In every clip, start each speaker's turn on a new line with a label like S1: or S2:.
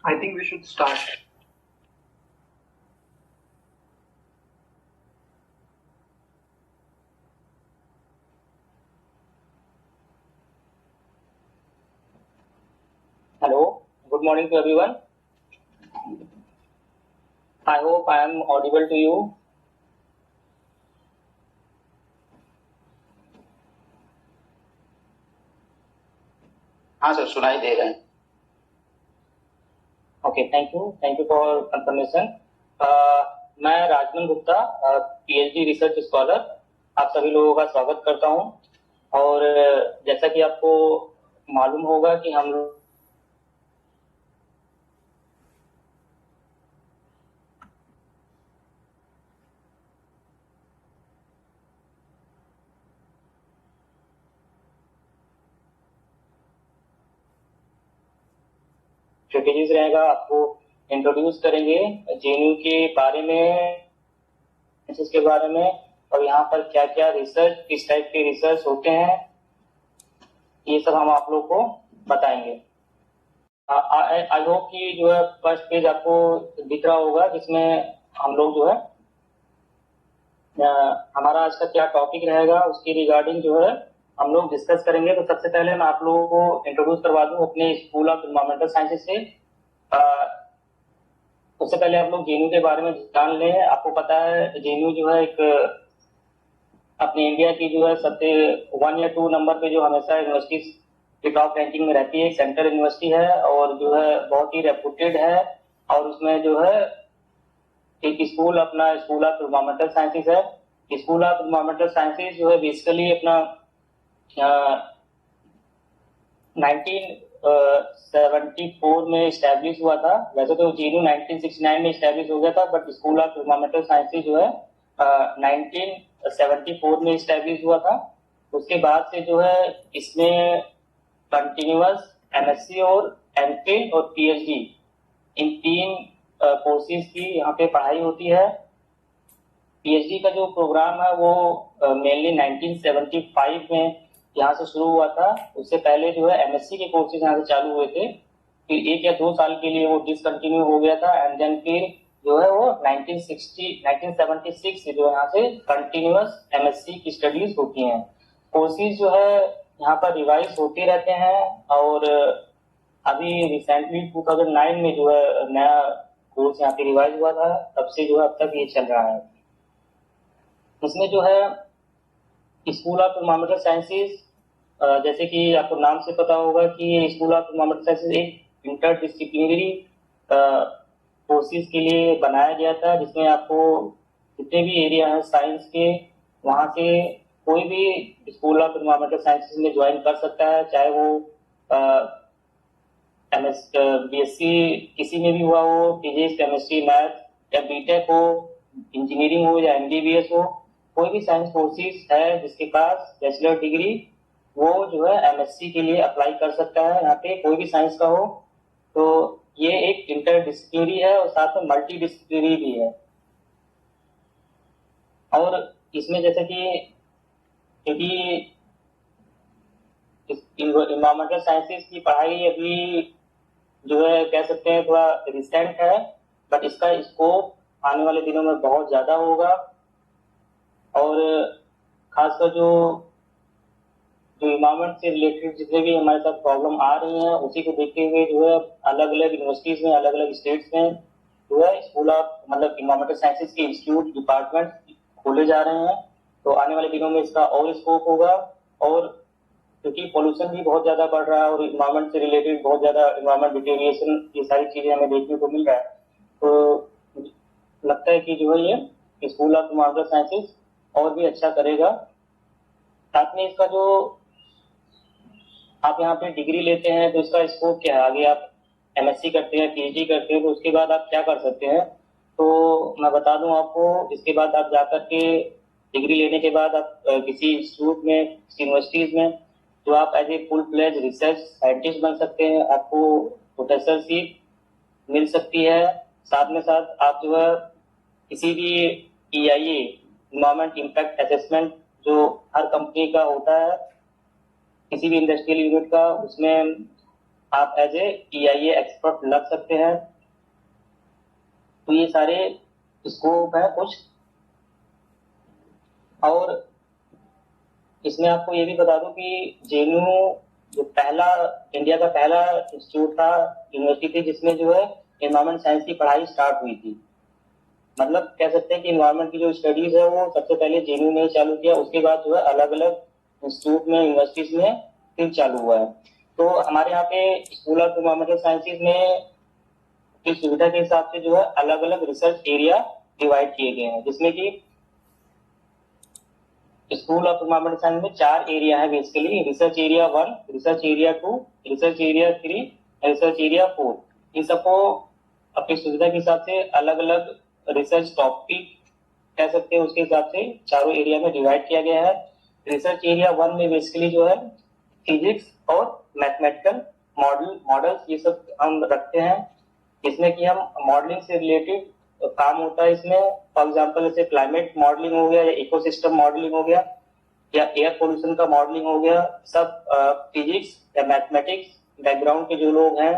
S1: I think we should start.
S2: Hello, good morning to everyone. I hope I am audible to you.
S3: हाँ sir, सुनाई दे रहे हैं.
S2: Okay, thank you for confirmation. मैं Rajman Gupta, PhD research scholar, आप सभी लोगों का स्वागत करता हूं. और जैसा कि आपको मालूम होगा कि हम लोग स्ट्रेटेजीज रहेगा, आपको इंट्रोड्यूस करेंगे जेएनयू के बारे में, इसके बारे में, और यहाँ पर क्या क्या रिसर्च, किस टाइप के रिसर्च होते हैं, ये सब हम आप लोग को बताएंगे. आई होप कि जो है फर्स्ट पेज आपको दिख रहा होगा, जिसमें हम लोग जो है हमारा आज का क्या टॉपिक रहेगा उसकी रिगार्डिंग जो है हम लोग डिस्कस करेंगे. तो सबसे पहले मैं आप लोगों को इंट्रोड्यूस करवा दूं अपने स्कूल ऑफ एनवायरमेंटल साइंसेज से. उससे पहले आप लोग जेएनयू के बारे में जान लें. आपको पता है जेएनयू जो है एक अपने इंडिया की जो है सबसे 1 या 2 नंबर पे जो हमेशा यूनिवर्सिटीज की टॉप रैंकिंग में रहती है. एक सेंट्रल यूनिवर्सिटी है और जो है बहुत ही रेपुटेड है. और उसमें जो है एक स्कूल, अपना स्कूल ऑफ एनवायरमेंटल साइंसेज है. स्कूल ऑफ एनवायरमेंटल साइंसेज जो है बेसिकली अपना 1974 में स्टैब्लिश हुआ था. वैसे तो जेएनयू 1969 में स्टैब्लिश हो गया था, but school of environmental sciences जो है 1974 में स्टैब्लिश हुआ था. उसके बाद से जो है इसमें कंटिन्यूअस एमएससी और एमफिल और पीएचडी, इन 3 कोर्सेज की यहाँ पे पढ़ाई होती है. पीएचडी का जो प्रोग्राम है वो मेनली 1975 में यहाँ से शुरू हुआ था. उससे पहले जो है एमएससी के कोर्सेज यहाँ से चालू हुए थे. फिर 1 या 2 साल के लिए वो डिसकंटिन्यू हो गया था. एंड देन फिर जो है वो 1976 से जो यहाँ से कंटिन्यूअस एमएससी की स्टडीज होती हैं. कोर्सेज जो है यहाँ पर रिवाइज होते रहते हैं. और अभी रिसेंटली 2009 में जो है नया कोर्स यहाँ पे रिवाइज हुआ था, तब से जो है अब तक ये चल रहा है. इसमें जो है स्कूल ऑफ एनवायरमेंटल साइंसेज, जैसे कि आपको नाम से पता होगा कि स्कूल ऑफ एनवायरमेंटल साइंसेज एक इंटरडिसिप्लिनरी कोर्सेज के लिए बनाया गया था, जिसमें आपको जितने भी एरिया हैं साइंस के, वहां से कोई भी स्कूल ऑफ एनवायरमेंटल साइंसेज में ज्वाइन कर सकता है. चाहे वो बीएससी किसी में भी हुआ हो, फिजिक्स, केमिस्ट्री, मैथ, या बीटेक हो, इंजीनियरिंग हो, या एमबीबीएस हो, कोई भी साइंस कोर्सेज है जिसके पास बैचलर डिग्री, वो जो है एमएससी के लिए अप्लाई कर सकता है. यहाँ पे कोई भी साइंस का हो. तो ये एक इंटरडिसिप्लिनरी है और साथ में मल्टी डिसिप्लिनरी भी है. और इसमें जैसे कि क्योंकि एनवायरमेंटल साइंसेज की पढ़ाई अभी जो है कह सकते हैं थोड़ा रिसेंट है, बट इसका स्कोप आने वाले दिनों में बहुत ज्यादा होगा. और खासकर जो एनवायरमेंट से रिलेटेड जितने भी हमारे साथ प्रॉब्लम आ रही हैं, उसी को देखते हुए जो है अलग अलग यूनिवर्सिटीज में, अलग अलग स्टेट्स में जो है स्कूल ऑफ मतलब एनवायरमेंटल साइंसेज के इंस्टीट्यूट, डिपार्टमेंट खोले जा रहे हैं. तो आने वाले दिनों में इसका और स्कोप होगा. और क्योंकि पोल्यूशन भी बहुत ज्यादा बढ़ रहा है और एनवायरमेंट से रिलेटेड बहुत ज्यादा एनवायरमेंट डिटेरिएशन, ये सारी चीजें हमें देखने को मिल रहा है. तो लगता है कि जो है ये स्कूल ऑफ एनवायरमेंटल साइंसेज और भी अच्छा करेगा. साथ में इसका जो आप यहाँ पे डिग्री लेते हैं, तो इसका स्कोप क्या है, आगे आप एमएससी करते हैं, पीएचडी करते हैं, तो उसके बाद आप क्या कर सकते हैं. तो मैं बता दूं आपको, इसके बाद आप जाकर के डिग्री लेने के बाद आप किसी इंस्टीट्यूट में, यूनिवर्सिटीज में जो आप as a full fledge research scientist बन सकते हैं. आपको प्रोफेसरशिप मिल सकती है. साथ में साथ आप जो है किसी भी EIA, इन्वायरमेंट इम्पैक्ट असेसमेंट, जो हर कंपनी का होता है, किसी भी इंडस्ट्रियल यूनिट का, उसमें आप एज ए EIA एक्सपर्ट लग सकते हैं। तो ये सारे स्कोप है कुछ। और इसमें आपको ये भी बता दूं कि JNU जो पहला इंडिया का पहला इंस्टीट्यूट था, यूनिवर्सिटी थी, जिसमें जो है एनवायरमेंट साइंस की पढ़ाई स्टार्ट हुई थी। मतलब कह सकते हैं कि एनवायरमेंट की जो स्टडीज है वो सबसे पहले JNU ने चालू किया, उसके बाद जो है अलग अलग इंस्टीट्यूट में, यूनिवर्सिटीज में फिर चालू हुआ है। तो हमारे यहाँ पे स्कूल ऑफ एनवायरमेंटल साइंसेज में की सुविधा के हिसाब से जो है अलग अलग रिसर्च एरिया डिवाइड किए गए हैं, जिसमें कि स्कूल ऑफ एनवायरमेंटल साइंस में 4 एरिया है basically: research area 1, research area 2, research area 3, research area 4। इन सबको अपनी सुविधा के हिसाब से अलग अलग रिसर्च टॉपिक कह सकते हैं, उसके हिसाब से चारों एरिया में डिवाइड किया गया है। रिसर्च एरिया 1 में बेसिकली जो है फिजिक्स और मैथमेटिकल मॉडल्स ये सब हम रखते हैं। इसमें कि हम मॉडलिंग से रिलेटेड काम होता है इसमें। फॉर एग्जांपल जैसे क्लाइमेट मॉडलिंग हो गया, या इकोसिस्टम मॉडलिंग हो गया, या एयर पोल्यूशन का मॉडलिंग हो गया। सब फिजिक्स या मैथमेटिक्स बैकग्राउंड के जो लोग हैं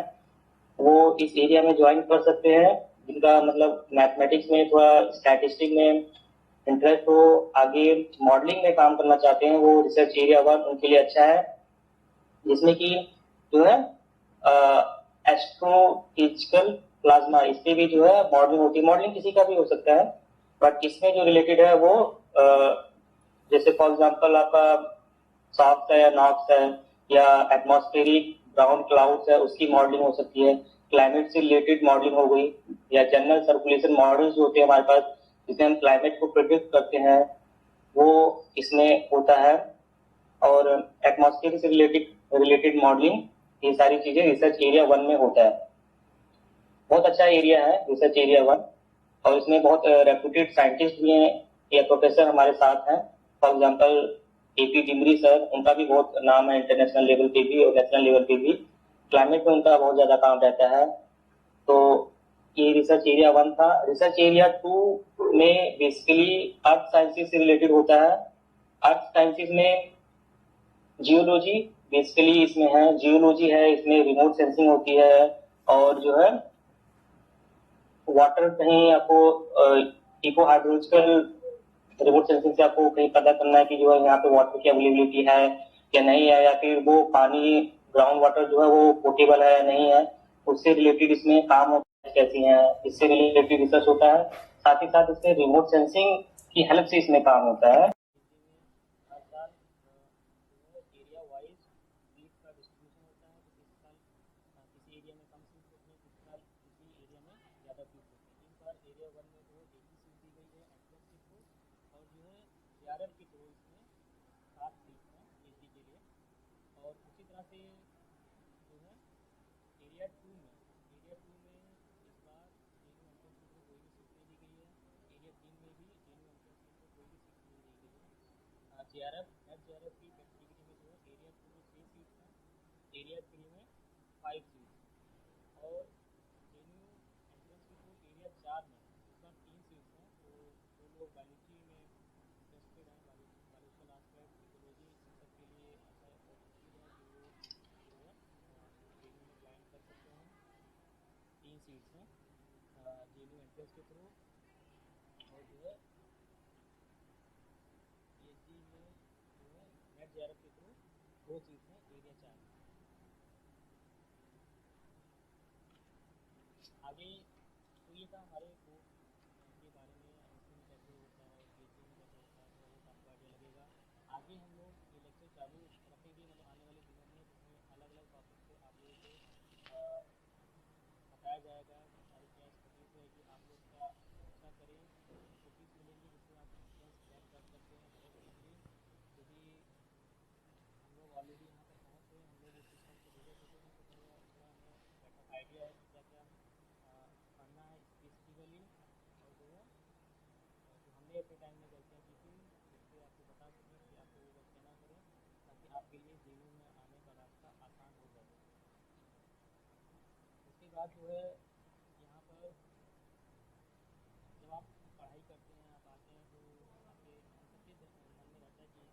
S2: वो इस एरिया में ज्वाइन कर सकते हैं। जिनका मतलब मैथमेटिक्स में थोड़ा स्टैटिस्टिक में इंटरेस्ट हो, आगे मॉडलिंग में काम करना चाहते हैं, वो रिसर्च एरिया 1 उनके लिए अच्छा है। जिसमें कि जो है एस्ट्रोफिजिकल प्लाज्मा, इससे भी जो है मॉडलिंग होती है। मॉडलिंग किसी का भी हो सकता है, बट इसमें जो रिलेटेड है वो जैसे फॉर एग्जांपल आपका सॉफ्ट है या नॉक्स है, या एटमॉस्फेरिक ब्राउन क्लाउड्स है, उसकी मॉडलिंग हो सकती है। क्लाइमेट से रिलेटेड मॉडलिंग हो गई, या जनरल सर्कुलेशन मॉडल्स जो होते हैं हमारे पास, जिसमें हम क्लाइमेट को प्रिडिक्ट करते हैं, वो इसमें होता है। और एटमॉस्फेयर से रिलेटेड मॉडलिंग, ये सारी चीजें रिसर्च एरिया 1 में होता है। बहुत अच्छा एरिया है रिसर्च एरिया 1, और इसमें बहुत रेप्यूटेड साइंटिस्ट भी हैं या प्रोफेसर हमारे साथ हैं। For example AP Dimri sir, उनका भी बहुत नाम है इंटरनेशनल लेवल पे भी और नेशनल लेवल पे भी। क्लाइमेट में उनका बहुत ज्यादा काम रहता है। तो ये रिसर्च एरिया 1 था। रिसर्च एरिया 2 में बेसिकली अर्थ साइंसेज से रिलेटेड होता है। अर्थ साइंसेज में जियोलॉजी बेसिकली इसमें है, जियोलॉजी है, इसमें रिमोट सेंसिंग होती है, और जो है वाटर कहीं आपको इको हाइड्रोलॉजिकल रिमोट सेंसिंग से आपको कहीं पता करना है कि जो है यहाँ पे वाटर की अवेलेबिलिटी है या नहीं है, या फिर वो पानी ग्राउंड वाटर जो है वो पोर्टेबल है या नहीं है, उससे रिलेटेड इसमें काम होता है, कैसी है, इससे रिलेटेड रिसर्च होता है। साथ ही साथ इसमें रिमोट सेंसिंग की हेल्प से इसमें काम होता है। एरिया वाइज लीफ का डिस्ट्रीब्यूशन होता है, तो किसी साल किसी एरिया में कम सीट होते हैं, किसी साल किसी एरिया में ज़्यादा सीट होते हैं। इस बार एरिया 1 में जो एक ही सीट दी गई है एंट्रेंस के थ्रू, और जो है JRF के थ्रू इसमें 7 सीट हैं PhD के लिए। और उसी तरह से जो है एरिया 2 में इस बार JNU एंट्रेंस के थ्रू कोई भी सीट नहीं दी गई है। एरिया 3 में भी JNU एंट्रेंस के थ्रू कोई भी सीट नहीं दी गई है। JRF की कैटेगरी में जो है एरिया 2 में 6 सीट्स हैं, एरिया 3 में 5 सीट्स हैं, और JNU एंट्रेंस के थ्रू एरिया 4 में इस बार 3 सीट्स हैं। तो जो लोग बायोलॉजी में इंटरेस्टेड हैं, बायोलॉजिकल आस्पेक्ट, इकोलॉजी, इन सब के लिए अच्छा अपॉर्चुनिटी है कि वो जो है JNU में ज्वाइन कर सकते हैं। 3 सीट्स हैं JNU एंट्रेंस के थ्रू, और जो है PhD में जो है नेट JRF के थ्रू 2 सीट्स हैं एरिया 4 में। आगे तो ये था हमारे कोर्स के बारे में, MSc में कैसे होता है, PhD में कैसे होता है, थोड़ा बहुत आपको आइडिया लगेगा। आगे हम लोग ये लेक्चर चालू रखेंगे, मतलब आने वाले दिनों में, जिसमें अलग अलग टॉपिक पे आप लोगों को बताया जाएगा कि हमारी क्या एक्सपर्टीज़ है, कि आप लोग क्या अच्छा करें, टॉपिक्स मिलेंगे जिससे आप एंट्रेंस क्रैक कर सकते हैं बहुत ईजीली। क्योंकि हम लोग ऑलरेडी यहाँ पर पहुँच गए, हम लोग उस सिस्टम से गुजर चुके हैं, तो थोड़ा हमें बेटर आइडिया है कि क्या क्या पढ़ना है स्पेसिफिकली, और जो है जो हमने अपने टाइम में गलतियाँ की थी उससे आपको बता सकें कि आपको वो गलतियाँ ना करें, ताकि आपके लिए JNU में आने का रास्ता आसान हो जाए। उसके बाद जो है यहाँ पर जब आप पढ़ाई करते हैं, आप आते हैं, तो आपके हम सबके मन में रहता है कि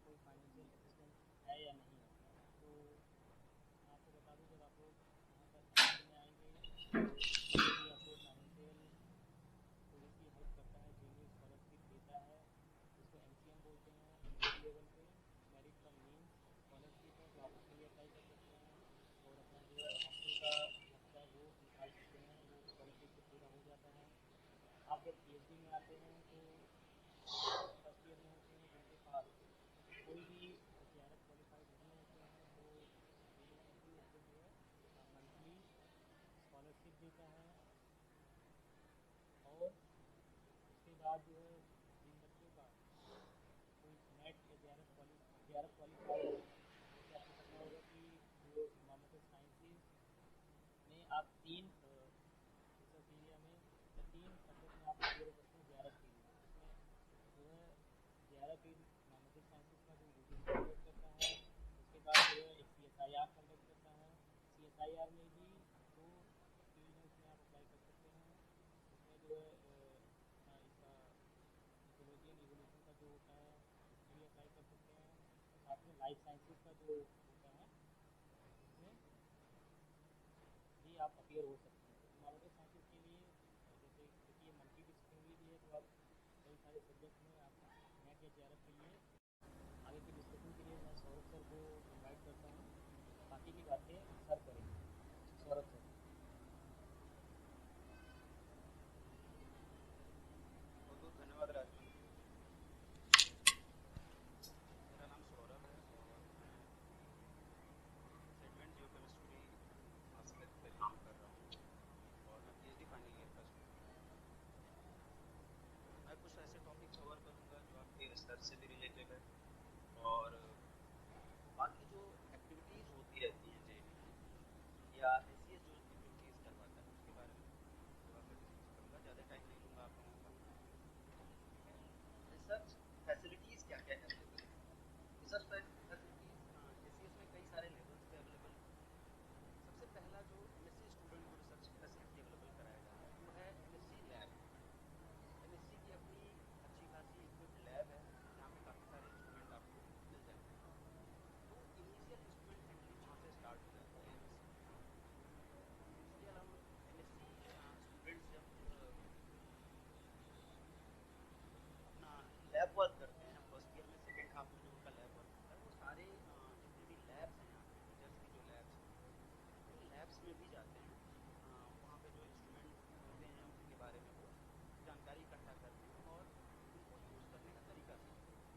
S2: कोई फाइनेंशियल असिस्टेंस है या नहीं है। तो मैं आपको बता दूं, जब आप लोग होता है, और उसके बाद जो है जिन बच्चों का कोई नेट या JRF क्वालिफाई है, जैसे आपको पता होगा कि जो इकोनॉमिकल साइंसेज में आप तीन रिसर्च एरिया में या तीन सब्जेक्ट में आप अपियर हो सकते हैं JRF के लिए। इसमें जो है JRF इकोनॉमिकल साइंसेज का जो यूजीसी कंडक्ट करता है, उसके बाद जो है एक CSIR कंडक्ट करता है। CSIR में भी दो फील्ड है, उसमें आप अप्लाई कर सकते हैं। उसमें जो है इसका इकोलॉजी एंड इवोल्यूशन का जो होता है उसमें भी अप्लाई कर सकते हैं, और साथ में लाइफ साइंसेज का जो होता है उसमें भी आप अपियर हो सकते हैं। तो इकोनॉमिकल साइंसेज के लिए जैसे क्योंकि ये मल्टी डिसिप्लिनरी भी है, तो आप कई सारे सब्जेक्ट में आप नेट या JRF के लिए आगे की डिस्कशन के लिए मैं सौरभ सर को इनवाइट करता हूँ, बाकी की बातें सर करेंगे। सौरभ सर।
S3: बहुत बहुत धन्यवाद राजमन। मेरा नाम सौरभ है और मैं सेगमेंट जियो केमिस्ट्री मास्टर पे काम कर रहा हूँ और मैं PhD फाइनल ईयर का स्टूडेंट हूँ। मैं कुछ ऐसे टॉपिक कवर करूँगा जो आपकी रिसर्च से भी रिलेटेड है, और बाकी जो एक्टिविटीज़ होती रहती हैं JEE में या SCS जो एक्टिविटीज़ करवाता है उसके बारे में थोड़ा सा डिस्कस करूँगा। ज़्यादा टाइम नहीं लूँगा आप लोगों का। रिसर्च फैसिलिटीज़ क्या क्या अवेलेबल है? रिसर्च फैसिलिटीज़ SCS में कई सारे लेवल्स पे अवेलेबल है। सबसे पहला जो MSc स्टूडेंट को रिसर्च फैसिलिटी अवेलेबल कराया जाता है वो है MSc लैब। MSc की अपनी अच्छी खासी इक्विप्ड लैब है जहाँ पे काफ़ी सारे इंस्ट्रूमेंट आपको मिल जाएंगे। तो इनिशियल इंस्ट्रूमेंट हैंडलिंग वहाँ से स्टार्ट हो जाता है MSc में। इसके अलावा MSc स्टूडेंट्स जब अपना लैब वर्क करते हैं फर्स्ट ईयर में, सेकेंड हाफ में जो उनका लैब वर्क होता है, वो सारे जितने भी लैब्स हैं यहाँ पे टीचर्स की जो लैब्स हैं उन लैब्स में भी जाते हैं। वहाँ पे जो इंस्ट्रूमेंट होते हैं उनके बारे में वो जानकारी इकट्ठा करते हैं और उनको यूज़ करने का तरीका सीखते हैं।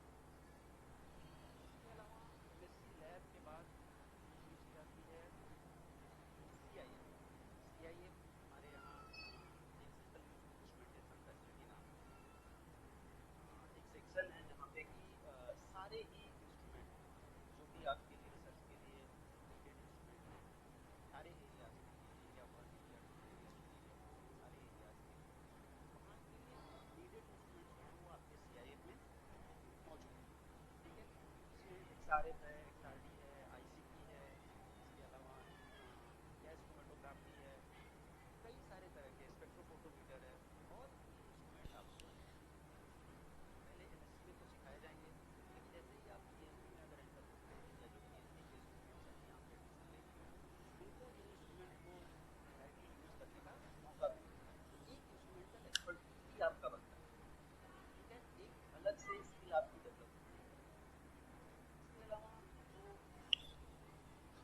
S3: इसके अलावा MSc लैब के बाद दूसरी चीज़ आती है CIF। CIF हमारे यहाँ एक सिंपल इंस्ट्रूमेंटेशन फैसिलिटी नाम से एक सेक्शन है जहाँ पे कि सारे ही इंस्ट्रूमेंट जो भी आपके लिए रिसर्च के लिए नीडेड इंस्ट्रूमेंट हैं सारे एरियाज़ के लिए, एरिया 1, एरिया 2, एरिया 3, एरिया 4, सारे एरियाज़ के लिए वहाँ के नीडेड इंस्ट्रूमेंट्स जो हैं वो आपके CIF में मौजूद हैं। ठीक है, इसमें XRF है, XRD है, ICP है, इसके अलावा गैस क्रोमेटोग्राफी है, कई सारे तरह के स्पेक्ट्रोफोटोमीटर है, और ये इंस्ट्रूमेंट आपको पहले MSc में तो सिखाए जाएंगे, लेकिन जैसे ही आप PhD में अगर एंटर होते हैं या जो PhD के स्टूडेंट्स हैं यहाँ पे एडमिशन लेते हैं उनको इन इंस्ट्रूमेंट को डायरेक्टली यूज़ करने का मौका भी मिलता है। तो एक इंस्ट्रूमेंटल एक्सपर्टीज भी आपका बनता है। ठीक है, एक अलग से स्किल आपकी डेवलप होती है। इसके अलावा जो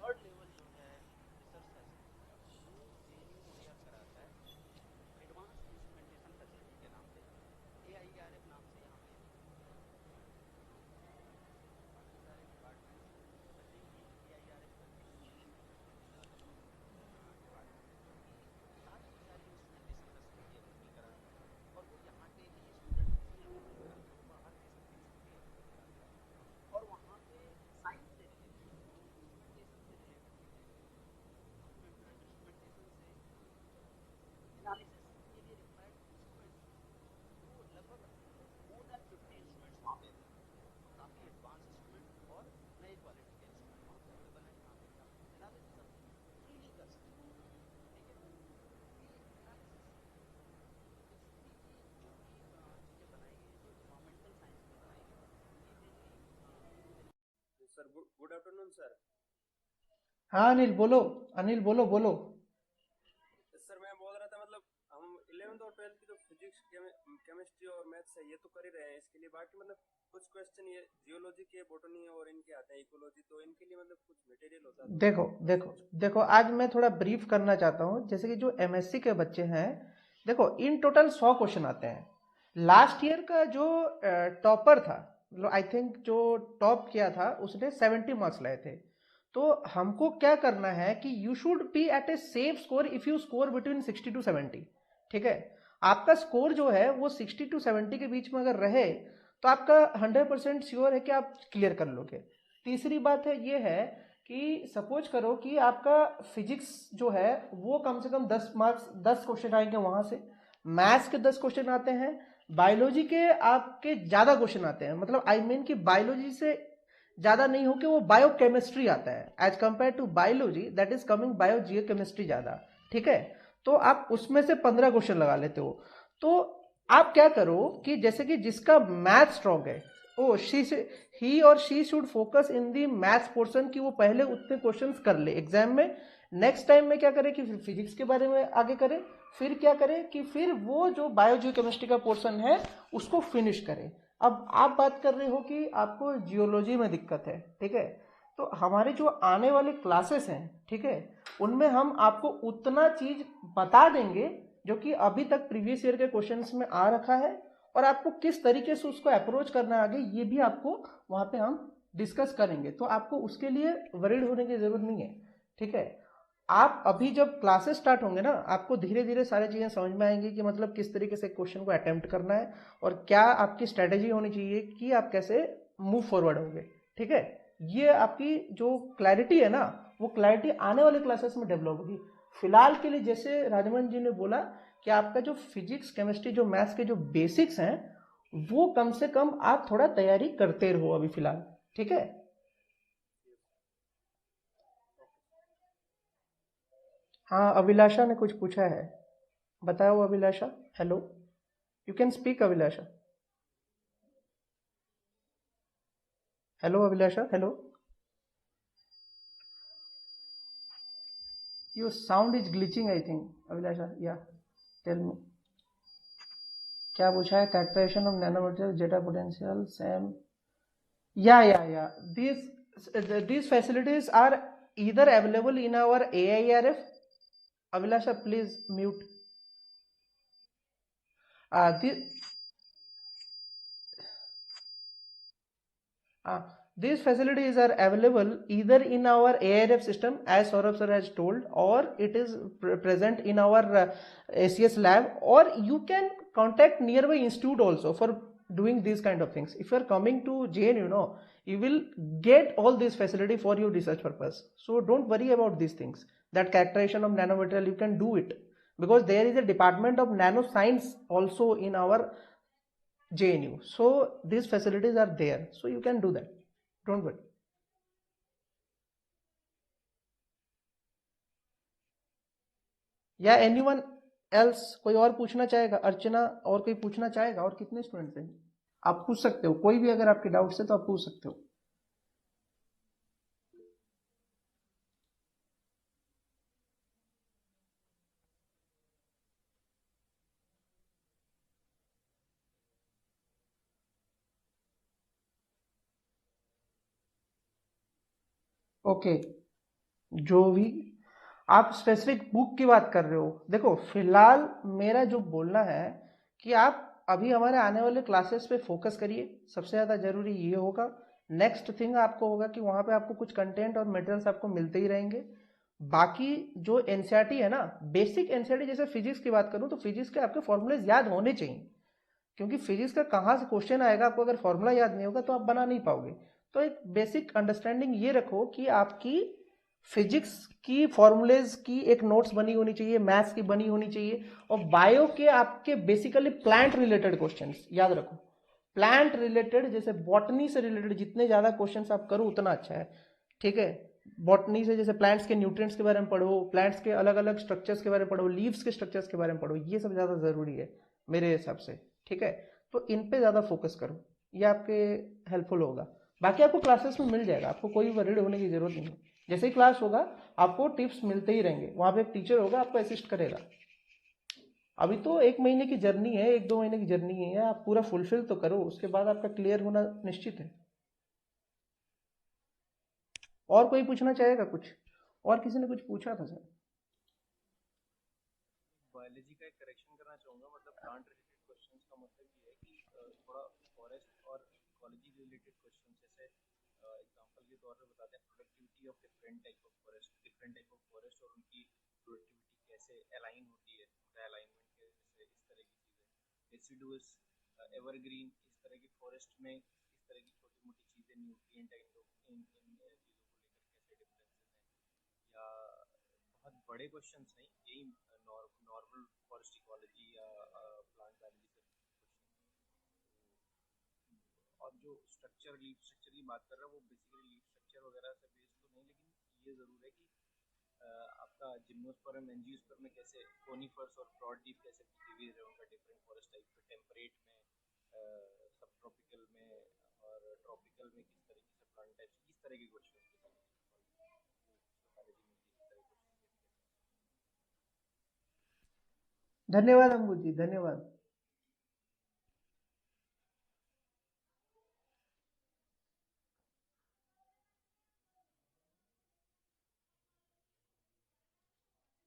S3: थर्ड लेवल जो है रिसर्च फैसिलिटी का वो JNU मुहैया कराता है एडवांस इंस्ट्रूमेंटेशन फैसिलिटी के नाम पे, AIRF नाम से यहाँ पे बाकी सारे डिपार्टमेंट्स बचे ही हैं। AIRF करके डिपार्टमेंट है जो कि सारी की सारी इंस्ट्रूमेंटेशन फैसिलिटी अवेलेबल कराता है, और वो यहाँ के ही स्टूडेंट्स को नहीं अवेलेबल कराता, वो बाहर के स्टूडेंट्स को भी अवेलेबल कराता है। और वहाँ पे साइंस से रिलेटेड इंस्ट्रूमेंटेशन से रिलेटेड चीज़ें, इंस्ट्रूमेंटेशन से एनालिसिस के लिए रिक्वायर्ड इंस्ट्रूमेंट्स, वो लगभग मोर देन 50 इंस्ट्रूमेंट्स वहाँ पे अवेलेबल हैं। काफ़ी एडवांस इंस्ट्रूमेंट और नए क्वालिटी के इंस्ट्रूमेंट वहाँ पे अवेलेबल हैं जहाँ पे कि आप एनालिसिस अपनी फ्रीली कर सकते हैं। ठीक है, ये एनालिसिस बेसिकली ये जो भी चीज़ें बनाई गई हैं जो इन्वायरमेंटल साइंस में बनाई गई हैं ये mainly
S1: sir good afternoon sir.
S4: हाँ अनिल बोलो, अनिल बोलो बोलो।
S1: सर मैं बोल रहा था मतलब हम 11th और 12th की तो फिजिक्स केमिस्ट्री और मैथ्स है ये तो कर ही रहे हैं, इसके लिए बाकी मतलब कुछ क्वेश्चन ये जियोलॉजी के, बॉटनी और इनके आते हैं, इकोलॉजी, तो इनके लिए मतलब कुछ मटेरियल होता है तो
S4: देखो देखो देखो आज मैं थोड़ा ब्रीफ करना चाहता हूँ। जैसे कि जो MSc के बच्चे हैं, देखो इन टोटल 100 क्वेश्चन आते हैं। लास्ट ईयर का जो टॉपर था, आई थिंक जो टॉप किया था उसने 70 मार्क्स लाए थे। तो हमको क्या करना है कि you should be at a safe score if you score between 60 to 70। ठीक है, आपका स्कोर जो है वो 60 टू 70 के बीच में अगर रहे तो आपका 100% श्योर है कि आप क्लियर कर लोगे। तीसरी बात है ये है कि सपोज करो कि आपका फिजिक्स जो है वो कम से कम 10 मार्क्स 10 क्वेश्चन आएंगे, वहां से मैथ्स के 10 क्वेश्चन आते हैं, बायोलॉजी के आपके ज्यादा क्वेश्चन आते हैं, मतलब आई मीन कि बायोलॉजी से ज्यादा नहीं हो कि वो बायोकेमिस्ट्री आता है as compare to biology, that is coming bio geo chemistry ज्यादा। ठीक है, तो आप उसमें से 15 क्वेश्चन लगा लेते हो। तो आप क्या करो कि जैसे कि जिसका मैथ स्ट्रॉन्ग है ओ ही और she should focus in the maths portion की वो पहले उतने क्वेश्चंस कर ले एग्जाम में। नेक्स्ट टाइम में क्या करे कि फिजिक्स के बारे में आगे करे, फिर क्या करे कि फिर वो जो बायोजियो केमिस्ट्री का पोर्शन है उसको फिनिश करे। अब आप बात कर रहे हो कि आपको जियोलॉजी में दिक्कत है, ठीक है, तो हमारे जो आने वाले क्लासेस हैं, ठीक है, उनमें हम आपको उतना चीज बता देंगे जो कि अभी तक प्रीवियस ईयर के क्वेश्चंस में आ रखा है, और आपको किस तरीके से उसको अप्रोच करना है आगे ये भी आपको वहां पे हम डिस्कस करेंगे। तो आपको उसके लिए वरीड होने की जरूरत नहीं है। ठीक है, आप अभी जब क्लासेस स्टार्ट होंगे ना आपको धीरे धीरे सारी चीजें समझ में आएंगी कि मतलब किस तरीके से क्वेश्चन को अटेम्प्ट करना है और क्या आपकी स्ट्रेटेजी होनी चाहिए कि आप कैसे मूव फॉरवर्ड होंगे। ठीक है, ये आपकी जो क्लैरिटी है ना वो क्लैरिटी आने वाले क्लासेस में डेवलप होगी। फिलहाल के लिए जैसे राजमन जी ने बोला कि आपका जो फिजिक्स केमिस्ट्री जो मैथ्स के जो बेसिक्स हैं वो कम से कम आप थोड़ा तैयारी करते रहो अभी फिलहाल। ठीक है, हाँ अभिलाषा ने कुछ पूछा है, बताओ Abhilasha. Hello, you can speak Abhilasha. Hello Abhilasha, hello, your sound is glitching I think Abhilasha, या टेल मी क्या पूछा है। Characterization of nano material zeta potential same, या these facilities are either available in our AIRF. Abhilasha, please mute. These facilities are available either in our AIRF system as Saurabh sir has told, or it is present in our ACS lab, or you can contact nearby institute also for doing these kind of things. If you are coming to JNU, you will get all these facility for your research purpose. So don't worry about these things. That characterization of nanomaterial, you can do it because there is a department of nanoscience also in our JNU. So these facilities are there. So you can do that. Don't worry. या anyone else, कोई और पूछना चाहेगा? अर्चना, और कोई पूछना चाहेगा? और कितने स्टूडेंट्स हैं? आप पूछ सकते हो, कोई भी अगर आपके डाउट्स है तो आप पूछ सकते हो। ओके, जो भी आप स्पेसिफिक बुक की बात कर रहे हो, देखो फिलहाल मेरा जो बोलना है कि आप अभी हमारे आने वाले क्लासेस पे फोकस करिए, सबसे ज़्यादा ज़रूरी ये होगा। नेक्स्ट थिंग आपको होगा कि वहाँ पे आपको कुछ कंटेंट और मटेरियल्स आपको मिलते ही रहेंगे। बाकी जो एनसीईआरटी है ना, बेसिक एनसीईआरटी, जैसे फिजिक्स की बात करूँ तो फिजिक्स के आपके फॉर्मूलेज याद होने चाहिए, क्योंकि फिजिक्स का कहाँ से क्वेश्चन आएगा आपको अगर फॉर्मूला याद नहीं होगा तो आप बना नहीं पाओगे। तो एक बेसिक अंडरस्टैंडिंग ये रखो कि आपकी फिजिक्स की फॉर्मूलेज की एक नोट्स बनी होनी चाहिए, मैथ्स की बनी होनी चाहिए, और बायो के आपके बेसिकली प्लांट रिलेटेड क्वेश्चंस याद रखो। प्लांट रिलेटेड जैसे बॉटनी से रिलेटेड जितने ज़्यादा क्वेश्चंस आप करो उतना अच्छा है। ठीक है, बॉटनी से जैसे प्लांट्स के न्यूट्रिएंट्स के बारे में पढ़ो, प्लांट्स के अलग अलग स्ट्रक्चर्स के बारे में पढ़ो, लीव्स के स्ट्रक्चर्स के बारे में पढ़ो, ये सब ज़्यादा ज़रूरी है मेरे हिसाब से। ठीक है, तो इन पे ज़्यादा फोकस करो, ये आपके हेल्पफुल होगा। बाकी आपको क्लासेस में मिल जाएगा, आपको कोई वरीड होने की जरूरत नहीं है। जैसे ही क्लास होगा आपको टिप्स मिलते ही रहेंगे, वहाँ पे एक टीचर होगा आपको असिस्ट करेगा। अभी तो 1 महीने की जर्नी है, 1-2 महीने की जर्नी है, आप पूरा फुलफिल तो करो, उसके बाद आपका क्लियर होना निश्चित है। और कोई पूछना चाहेगा कुछ? और किसी ने कुछ पूछा था सर?
S1: बायोलॉजी का एक करेक्शन करना चाहूँगा, मतलब प्लांट रिलेटेड क्वेश्चंस का मतलब ये है कि थोड़ा फॉरेस्ट और इकोलॉजी रिलेटेड क्वेश्चन, जैसे एग्जांपल
S5: सीधे तौर पे बताते हैं productivity of different type of forest और उनकी प्रोडक्टिविटी कैसे अलाइन होती है, उनका अलाइनमेंट कैसे, इस तरह की चीज़ें। रेसिडुअस, एवरग्रीन, इस तरह की फॉरेस्ट में इस तरह की छोटी मोटी चीज़ें, न्यूट्रिएंट इन चीज़ों को लेकर कैसे डिफरेंसेस हैं, या बहुत बड़े क्वेश्चंस नहीं, यही नॉर्मल फॉरेस्ट इकोलॉजी या प्लांट बायोलॉजी से क्वेश्चन। और जो लीफ स्ट्रक्चर की बात कर रहा है वो बेसिकली लीफ स्ट्रक्चर वगैरह से बेस्ड तो नहीं, लेकिन ये ज़रूर है कि आपका जिम्नोस्पर्म एंजियोस्पर्म में कैसे कोनिफर्स और ब्रॉड लीफ कैसे बिहेवियर है उनका डिफरेंट फॉरेस्ट टाइप पे, टेम्परेट में, सब ट्रॉपिकल में और ट्रॉपिकल में किस तरीके से प्लांट टाइप्स, इस तरह के क्वेश्चन
S4: धन्यवाद अंबू जी, धन्यवाद।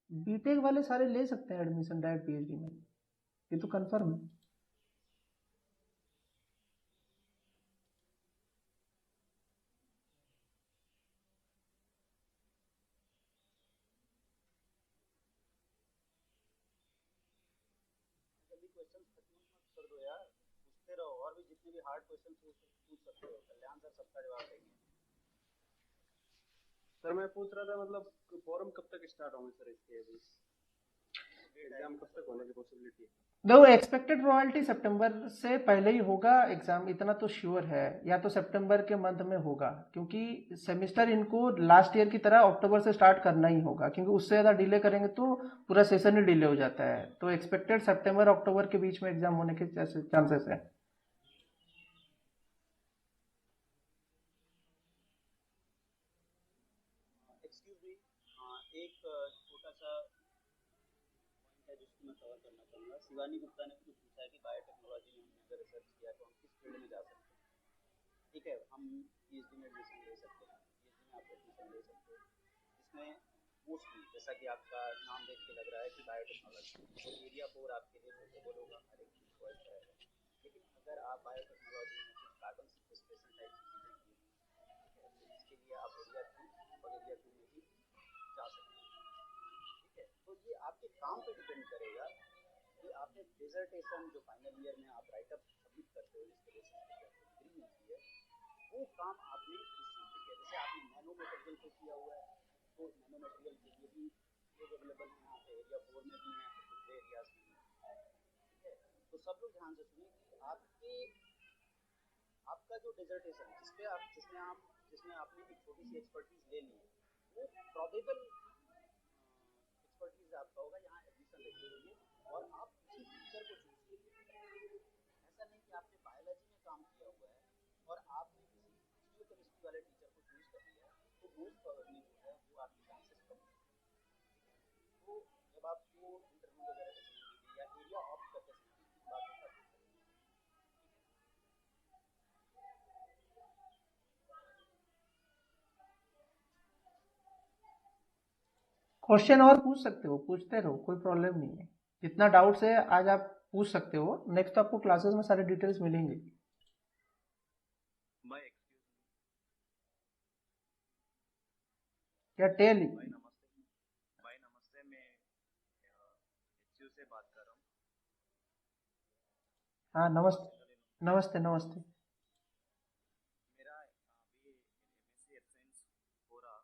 S4: बीटेक वाले सारे ले सकते हैं एडमिशन डायरेक्ट पीएचडी में, ये तो कंफर्म है।
S3: जल्दी क्वेश्चंस खत्म मत कर दो यार, पूछते रहो, और भी जितने भी हार्ड क्वेश्चंस पूछ सकते हो, कल्याण सर सबका जवाब देंगे।
S1: सर मैं पूछ रहा था मतलब फॉर्म कब तक स्टार्ट होंगे सर इसके, अभी एग्जाम कब तक होने की पॉसिबिलिटी है?
S4: देखो एक्सपेक्टेड प्रोबेबिलिटी सितंबर से पहले ही होगा एग्जाम, इतना तो श्योर है, या तो सितंबर के मंथ में होगा, क्योंकि सेमेस्टर इनको लास्ट ईयर की तरह अक्टूबर से स्टार्ट करना ही होगा, क्योंकि उससे ज़्यादा डिले करेंगे तो पूरा सेशन ही डिले हो जाता है। तो एक्सपेक्टेड सितंबर अक्टूबर के बीच में एग्जाम होने के चांसेस है।
S3: एक्सक्यूज मी, एक छोटा सा पॉइंट है जिसको मैं कवर करना चाहूँगा। शिवानी गुप्ता ने मुझे पूछा है कि बायोटेक्नोलॉजी में हमने अगर रिसर्च किया तो हम किस फील्ड में जा सकते हैं। ठीक है, हम पीएचडी में एडमिशन ले सकते हैं, पीएचडी में आप एडमिशन ले सकते हो, इसमें मोस्टली जैसा कि आपका नाम देख के लग रहा है कि बायोटेक्नोलॉजी, तो एरिया 4 आपके लिए सूटेबल होगा, हर एक चीज़ चॉइस रहेगा। लेकिन अगर आप बायोटेक्नोलॉजी में कुछ कार्बन सिक्वेस्ट्रेशन टाइप की चीज़ें की, तो इसके लिए आप एरिया 3 और एरिया 2 में भी जा सकते हैं। ठीक है, तो ये आपके काम पे डिपेंड करेगा कि आपने डिसर्टेशन जो फाइनल ईयर में आप राइटअप सबमिट करते हो जिसके बेसिस पे आपको डिग्री मिलती है, वो काम आपने किस चीज़ पे किया। जैसे आपने नैनो मटेरियल पे किया हुआ है तो नैनो मटेरियल के लिए भी लोग अवेलेबल हैं यहाँ पे, एरिया 4 में भी हैं, दूसरे एरियाज में भी। ठीक है, तो सब लोग ध्यान से सुनिए कि आपका जो डिसर्टेशन जिसमें आपने एक छोटी सी एक्सपर्टीज ले ली है, वो प्रोबेबल एक्सपर्टीज आपका होगा यहाँ एडमिशन लेने के लिए, और आप उसी टीचर को चूज कीजिए। ऐसा नहीं कि आपने बायोलॉजी में काम किया हुआ है और आपने किसी फिजियोकेमिस्ट्री वाले टीचर को चूज कर लिया, तो मोस्ट प्रोबेबली जो है वो आपके चांसेस कम है। तो जब आपको इंटरव्यू वगैरह देंगे या एरिया ऑप्ट करते समय इस बात को करते हैं।
S4: क्वेश्चन और पूछ सकते हो, पूछते रहो, कोई प्रॉब्लम नहीं है। जितना डाउट्स है आज आप पूछ सकते हो, नेक्स्ट आपको क्लासेस में सारे डिटेल्स मिलेंगे। क्या टेल?
S5: भाई नमस्ते, मैं एचयू से बात कर रहा हूँ।
S4: हाँ नमस्ते नमस्ते नमस्ते।
S5: मेरा अभी एमएससी एयर साइंस हो रहा,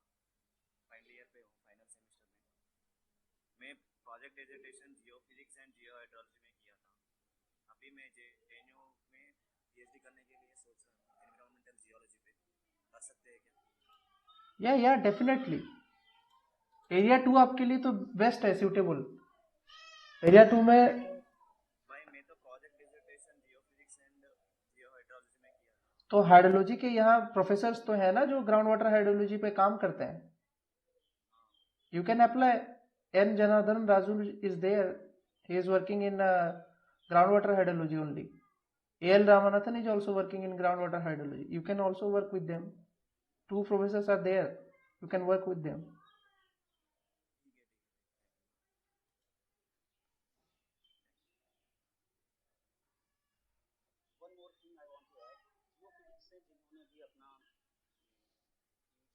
S5: फाइनल ईयर पे हूँ, फाइनल सेमेस्टर में। मैं प्रोजेक्ट डिसर्टेशन जियोफिजिक्स एंड जियोहाइड्रोलॉजी में किया था। अभी मैं जेएनयू में पीएचडी करने के लिए सोच रहा हूँ, एनवायरमेंटल जियोलॉजी पे। कर सकते हैं क्या?
S4: या डेफिनेटली एरिया 2 आपके लिए तो बेस्ट है, सूटेबल। एरिया 2 में
S5: भाई मैं तो प्रोजेक्ट डिसर्टेशन जियोफिजिक्स एंड जियोहाइड्रोलॉजी में किया था।
S4: तो हाइड्रोलॉजी के यहाँ प्रोफेसर्स तो है ना जो ग्राउंड वाटर हाइड्रोलॉजी पे काम करते हैं। You can apply. N Janardhan Raju is there, he is working in ground water hydrology only. AL Ramanathan is also working in groundwater hydrology. You can also work with them. 2 professors are there. You can work with them.
S3: One more thing I want to add, geophysics से जिन्होंने भी अपना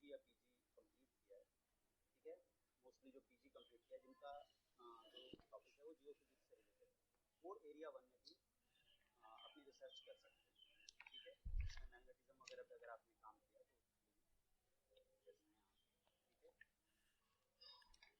S3: PG या PG complete किया है, ठीक है, mostly जो पीजी कंप्लीट किया है जिनका जो टॉपिक है वो जियो फिजिक्स से रिलेटेड, वो एरिया 1 में भी अपनी रिसर्च कर सकते हैं, ठीक है। इसमें मैग्नेटिज्म वगैरह पे अगर आपने काम किया तो उसके लिए जैसे हैं आप, ठीक है।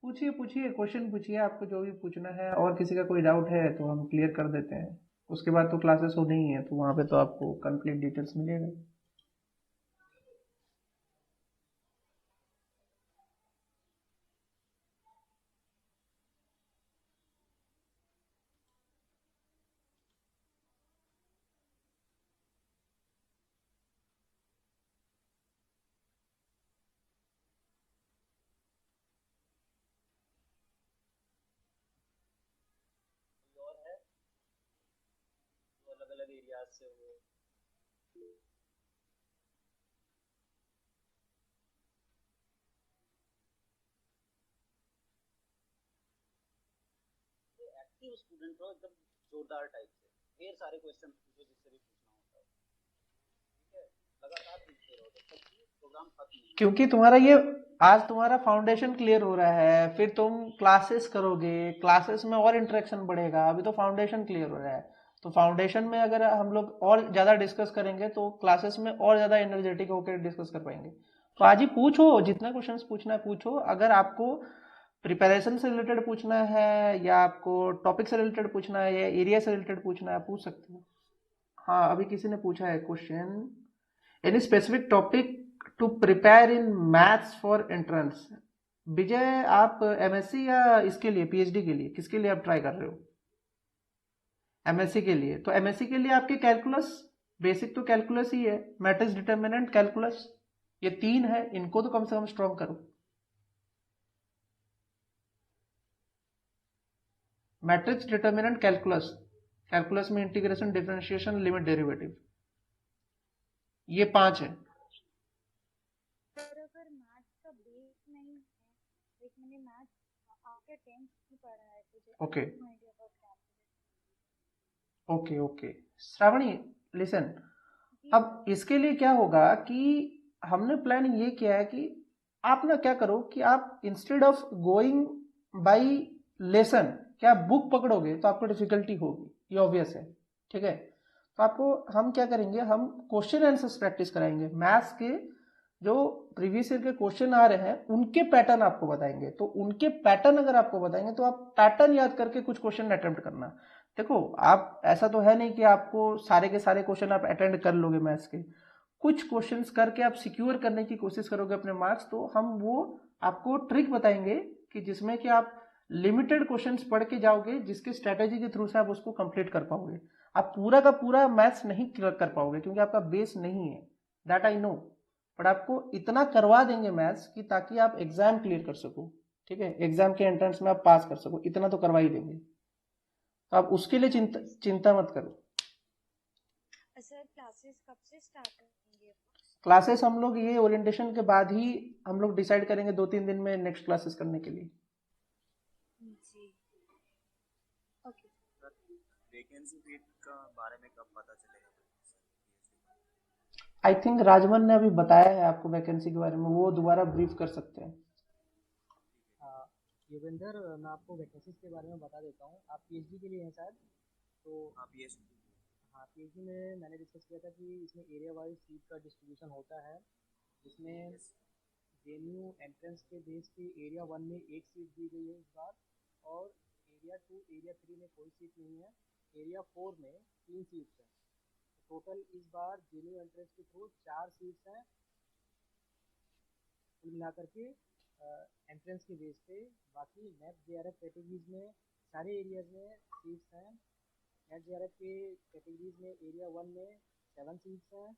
S4: पूछिए पूछिए, क्वेश्चन पूछिए, आपको जो भी पूछना है। और किसी का कोई डाउट है तो हम क्लियर कर देते हैं। उसके बाद तो क्लासेस हो नहीं है, तो वहाँ पे तो आपको कंप्लीट डिटेल्स मिलेगा।
S3: कोई और है जो अलग अलग एरियाज से हो? एक्टिव स्टूडेंट हो एकदम जोरदार टाइप से, ढेर सारे क्वेश्चन पूछो जिससे भी पूछना होता है, ठीक है, लगातार पूछते रहो जब तक कि प्रोग्राम खत्म नहीं
S4: क्योंकि तुम्हारा ये आज तुम्हारा फाउंडेशन क्लियर हो रहा है, फिर तुम क्लासेस करोगे, क्लासेस में और इंटरेक्शन बढ़ेगा। अभी तो फाउंडेशन क्लियर हो रहा है, तो फाउंडेशन में अगर हम लोग और ज़्यादा डिस्कस करेंगे तो क्लासेस में और ज़्यादा एनर्जेटिक होकर डिस्कस कर पाएंगे। तो आज ही पूछो, जितना क्वेश्चंस पूछना है पूछो। अगर आपको प्रिपरेशन से रिलेटेड पूछना है या आपको टॉपिक से रिलेटेड पूछना है या एरिया से रिलेटेड पूछना है, पूछ सकते हो। हाँ, अभी किसी ने पूछा है question, any specific topic to prepare in maths for entrance. Vijay, आप एमएससी या इसके लिए पीएचडी के लिए किसके लिए आप ट्राई कर रहे हो? एमएससी के लिए। तो एमएससी के लिए आपके कैलकुलस, बेसिक तो कैलकुलस ही है, मैट्रिक्स डिटर्मिनेंट कैलकुलस, ये तीन है, इनको तो कम से कम स्ट्रॉन्ग करो। मैट्रिक्स डिटर्मिनेंट कैलकुलस, कैलकुलस में इंटीग्रेशन, डिफरेंशिएशन, लिमिट, डेरिवेटिव, ये 5 है।
S6: सर अगर मैथ्स का बेस नहीं है, लाइक मैंने मैथ्स आफ्टर 10th ही पढ़ा है, तो जैसे
S4: okay
S6: no idea about calculus।
S4: Okay okay Shravani, listen.
S6: जी
S4: अब
S6: सर।
S4: इसके लिए क्या होगा कि हमने प्लान ये किया है कि आप ना क्या करो कि आप instead of going by lesson, क्या बुक पकड़ोगे तो आपको डिफिकल्टी होगी, ये ऑब्वियस है, ठीक है। तो आपको हम क्या करेंगे, हम क्वेश्चन आंसर्स प्रैक्टिस कराएंगे। मैथ्स के जो प्रीवियस ईयर के क्वेश्चन आ रहे हैं उनके पैटर्न आपको बताएंगे। तो उनके पैटर्न अगर आपको बताएंगे तो आप पैटर्न याद करके कुछ क्वेश्चन अटेम्प्ट करना। देखो, आप ऐसा तो है नहीं कि आपको सारे के सारे क्वेश्चन आप अटेंड कर लोगे मैथ्स के। कुछ क्वेश्चंस करके आप सिक्योर करने की कोशिश करोगे अपने मार्क्स, तो हम वो आपको ट्रिक बताएंगे कि जिसमें कि आप लिमिटेड क्वेश्चंस पढ़ के जाओगे, जिसके स्ट्रेटेजी के थ्रू से आप उसको कंप्लीट कर पाओगे। आप पूरा का पूरा मैथ्स नहीं कर पाओगे क्योंकि आपका बेस नहीं है, दैट आई नो, बट आपको इतना करवा देंगे मैथ्स कि ताकि आप एग्जाम क्लियर कर सको, ठीक है, एग्जाम के एंट्रेंस में आप पास कर सको, इतना तो करवा ही देंगे। तो आप उसके लिए चिंता मत करो।
S6: सर क्लासेस कब से स्टार्ट करेंगे?
S4: क्लासेस हम लोग ये ओरिएंटेशन के बाद ही हम लोग डिसाइड करेंगे 2-3 दिन में नेक्स्ट क्लासेस करने के लिए।
S6: जी ओके।
S5: सर वैकेंसी रेट का बारे में कब पता चलेगा
S4: आई थिंक राजमन ने अभी बताया है आपको वैकेंसी के बारे में, वो दोबारा ब्रीफ कर सकते हैं।
S7: योगेंद्र, मैं आपको वैकेंसीज के बारे में बता देता हूँ। आप पीएचडी के लिए हैं शायद, तो
S5: आप ये
S7: हाँ, पीएचडी में मैंने डिस्कस किया था कि इसमें एरिया वाइज सीट का डिस्ट्रीब्यूशन होता है, जिसमें जेएनयू एंट्रेंस के बेस पे एरिया 1 में 1 सीट दी गई है इस बार, और एरिया 2 एरिया 3 में कोई सीट नहीं है, एरिया 4 में 3 सीट्स हैं। टोटल इस बार जेएनयू एंट्रेंस के थ्रू 4 सीट्स हैं कुल मिलाकर के एंट्रेंस के बेस पे। बाकी नेट जेआरएफ कैटेगरीज में सारे एरियाज में सीट्स हैं। नेट जेआरएफ के कैटेगरीज में एरिया 1 में 7 सीट्स हैं,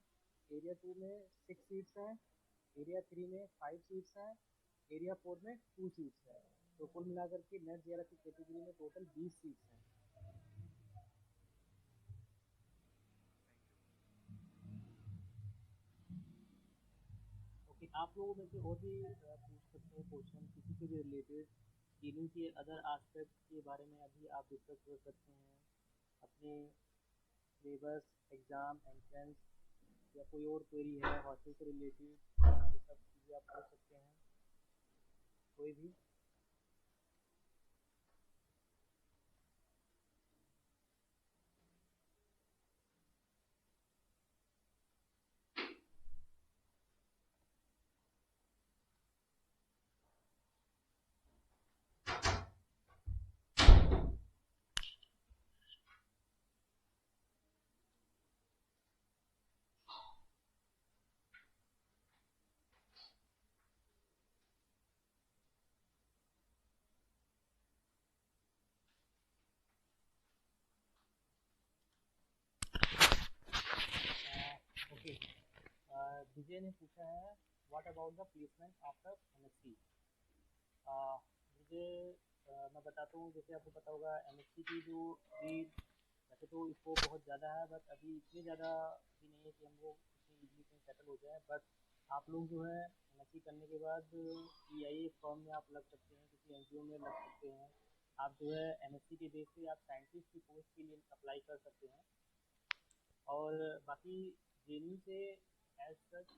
S7: एरिया 2 में 6 सीट्स हैं, एरिया 3 में 5 सीट्स हैं, एरिया 4 में 2 सीट्स हैं। तो कुल मिलाकर के नेट जेआरएफ की कैटेगरी में टोटल 20 सीट्स हैं। आप लोगों में से और भी पूछ सकते हैं क्वेश्चन किसी से भी रिलेटेड, गेमिंग के अदर एस्पेक्ट के बारे में अभी आप डिस्कस कर सकते हैं, अपने सिलेबस, एग्ज़ाम, एंट्रेंस या कोई और क्वेरी है हॉस्टल से रिलेटेड, ये सब चीज़ें आप पूछ सकते हैं कोई भी। ओके, विजय ने पूछा है what about the placement after MSc. मुझे मैं बताता हूँ, जैसे आपको पता होगा एमएससी की जो अभी वैसे तो इसको बहुत ज़्यादा है, बट अभी इतनी ज़्यादा भी नहीं है कि हम लोग इतनी इजली कहीं सेटल हो जाए। बट आप लोग जो है एमएससी करने के बाद EIA फॉर्म में आप लग सकते हैं, किसी एनजीओ में लग सकते हैं। आप जो है एमएससी के बेस पे आप साइंटिस्ट की पोस्ट के लिए अप्लाई कर सकते हैं। और बाकी जेनी से एज सच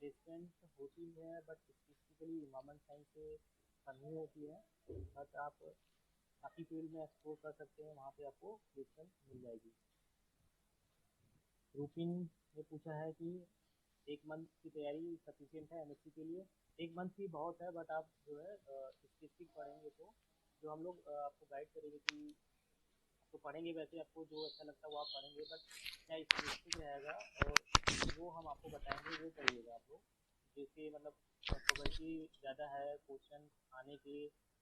S7: प्लेसमेंट होती है, बट स्पेसिफिकली इन्वायरमेंट साइंस से कम ही होती है। बट आप बाकी फील्ड में एक्सप्लोर कर सकते हैं, वहाँ पे आपको प्लेसमेंट मिल जाएगी। रूपिन ने पूछा है कि 1 मंथ की तैयारी सफिशिएंट है एमएससी के लिए। 1 मंथ ही बहुत है, बट आप जो है स्पेसिफिक पढ़ेंगे तो जो हम लोग आपको गाइड करेंगे कि आपको पढ़ेंगे, वैसे आपको जो अच्छा लगता है वो आप पढ़ेंगे, बट क्या स्पेसिफिक रहेगा और वो हम आपको बताएंगे, वो पढ़िएगा आप लोग। जैसे मतलब प्रोबेबिलिटी ज़्यादा है क्वेश्चन आने के,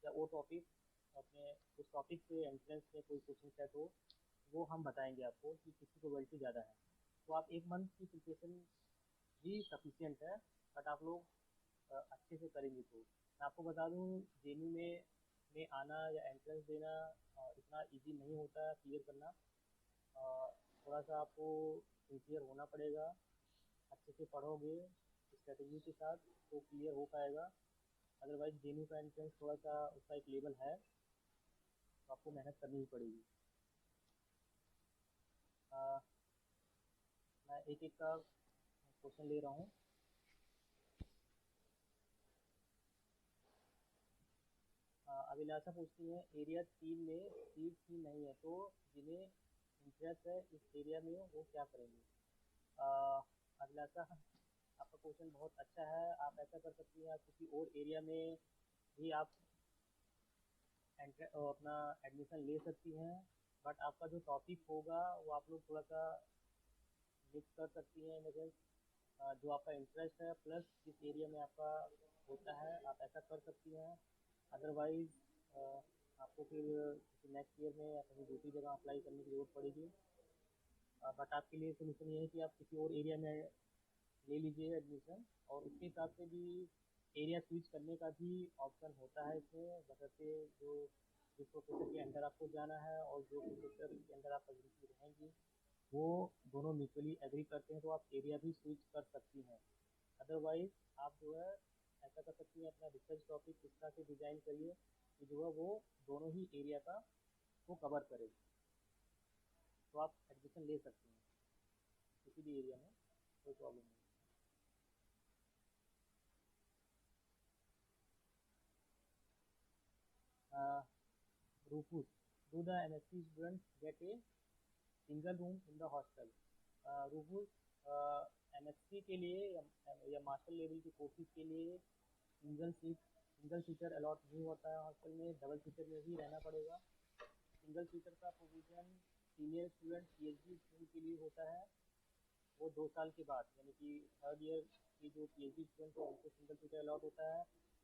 S7: या वो टॉपिक अपने उस टॉपिक से एंट्रेंस में कोई क्वेश्चन सेट हो, वो हम बताएंगे आपको कि किसकी प्रोबेबिलिटी ज़्यादा है। तो आप 1 मंथ की प्रिपरेशन भी सफिशिएंट है, बट आप लोग अच्छे से करेंगे तो। मैं आपको बता दूं, जेनयू में आना या एंट्रेंस देना इतना इजी नहीं होता है क्लियर करना। थोड़ा सा आपको सिंसियर होना पड़ेगा, अच्छे से पढ़ोगे स्ट्रेटजी के साथ तो क्लियर हो पाएगा। अदरवाइज जेनयू का एंट्रेंस थोड़ा सा उसका एक लेवल है, तो आपको मेहनत करनी ही पड़ेगी। मैं एक एक का क्वेश्चन ले रहा हूँ। अभिलाषा पूछती है एरिया 3 में सीट्स ही नहीं है, तो जिन्हें इंटरेस्ट है इस एरिया में वो क्या करेंगे। अभिलाषा, आपका क्वेश्चन बहुत अच्छा है। आप ऐसा कर सकती हैं, आप किसी और एरिया में भी आप अपना एडमिशन ले सकती हैं, बट आपका जो टॉपिक होगा वो आप लोग थोड़ा सा मिक्स कर सकती हैं। मतलब जो आपका इंटरेस्ट है प्लस जिस एरिया में आपका होता है, आप ऐसा कर सकती हैं। अदरवाइज आपको फिर नेक्स्ट ईयर में या कहीं दूसरी जगह अप्लाई करने की ज़रूरत पड़ेगी। बट आपके लिए सोल्यूशन ये है कि आप किसी और एरिया में ले लीजिए एडमिशन, और उसके हिसाब से भी एरिया स्विच करने का भी ऑप्शन होता है इसमें, बशर्ते जो जिस प्रोफेसर के अंडर आपको जाना है और जो प्रोफेसर के अंडर आप एग्री रहेंगी वो दोनों म्यूचुअली एग्री करते हैं, तो आप एरिया भी स्विच कर सकती हैं। अदरवाइज आप जो है ऐसा कर सकती हैं, अपना रिसर्च टॉपिक इस तरह से डिज़ाइन करिए कि जो है वो दोनों ही एरिया का वो कवर करे, तो आप एडमिशन ले सकते हैं किसी भी एरिया में, कोई प्रॉब्लम नहीं। Rufus, do the MSc students get a single room in the hostel? Rufus, MSc के लिए या मास्टर लेवल की कोर्सेज के लिए सिंगल सीटर अलॉट नहीं होता है हॉस्टल में, डबल सीटर में ही रहना पड़ेगा। सिंगल सीटर का provision senior student PhD student के लिए होता है, वो 2 साल के बाद, यानी कि 3rd ईयर की जो PhD स्टूडेंट है उनको सिंगल सीटर अलॉट होता है।